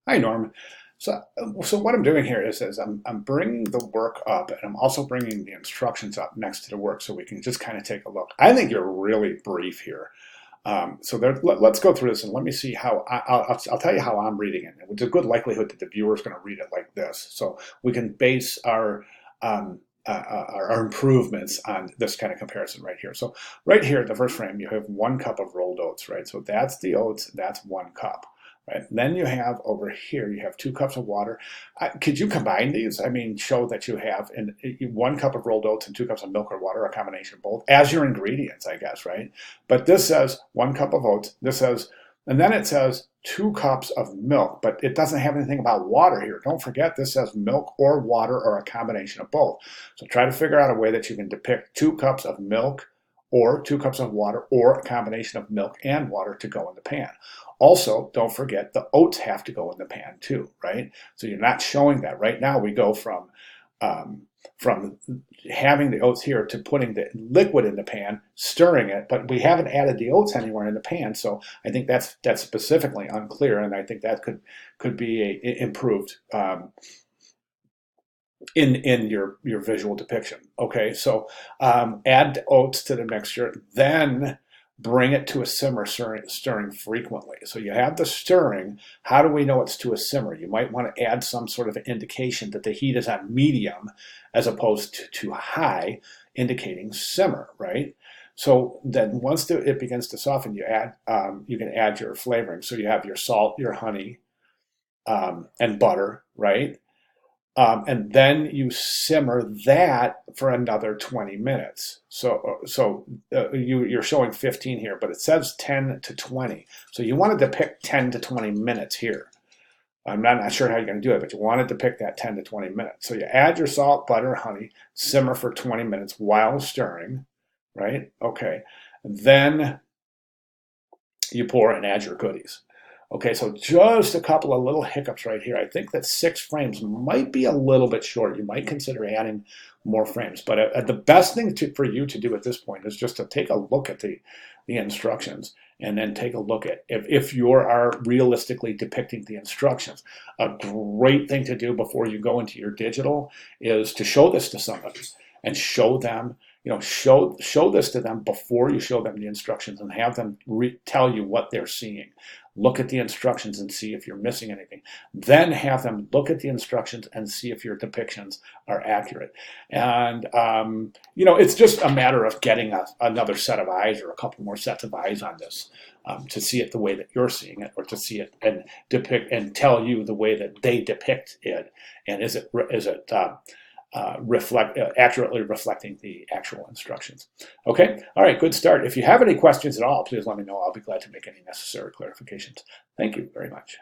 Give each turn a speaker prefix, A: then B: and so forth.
A: Hi, Norm. So what I'm doing here is I'm bringing the work up, and I'm also bringing the instructions up next to the work so we can just kind of take a look. I think you're really brief here. Let's go through this and let me see how I'll tell you how I'm reading it. It's a good likelihood that the viewer is going to read it like this, so we can base our improvements on this kind of comparison right here. So right here, the first frame, you have 1 cup of rolled oats, right? So that's the oats, that's 1 cup. Right. Then you have over here, you have 2 cups of water. Could you combine these? I mean, show that you have 1 cup of rolled oats and 2 cups of milk or water, a combination of both, as your ingredients, I guess, right? But this says 1 cup of oats. This says, and then it says 2 cups of milk, but it doesn't have anything about water here. Don't forget, this says milk or water or a combination of both. So try to figure out a way that you can depict 2 cups of milk or 2 cups of water or a combination of milk and water to go in the pan. Also, don't forget the oats have to go in the pan too, right? So you're not showing that. Right now we go from having the oats here to putting the liquid in the pan, stirring it, but we haven't added the oats anywhere in the pan. So I think that's specifically unclear, and I think that could be improved in your visual depiction. Okay, so add oats to the mixture, then bring it to a simmer, stirring frequently. So you have the stirring. How do we know it's to a simmer? You might want to add some sort of indication that the heat is on medium as opposed to high, indicating simmer, right? So then once it begins to soften, you can add your flavoring. So you have your salt, your honey, and butter, right? And then you simmer that for another 20 minutes. You're showing 15 here, but it says 10 to 20. So you want to depict 10 to 20 minutes here. I'm not sure how you're going to do it, but you want to depict that 10 to 20 minutes. So you add your salt, butter, honey, simmer for 20 minutes while stirring, right? Okay. Then you pour and add your goodies. Okay, so just a couple of little hiccups right here. I think that 6 frames might be a little bit short. You might consider adding more frames. But the best thing for you to do at this point is just to take a look at the instructions and then take a look at if you are realistically depicting the instructions. A great thing to do before you go into your digital is to show this to somebody and show them, show this to them before you show them the instructions and have them tell you what they're seeing. Look at the instructions and see if you're missing anything. Then have them look at the instructions and see if your depictions are accurate. And, it's just a matter of getting another set of eyes or a couple more sets of eyes on this to see it the way that you're seeing it, or to see it and depict and tell you the way that they depict it. And is it accurately reflecting the actual instructions. Okay, all right, good start. If you have any questions at all, please let me know. I'll be glad to make any necessary clarifications. Thank you very much.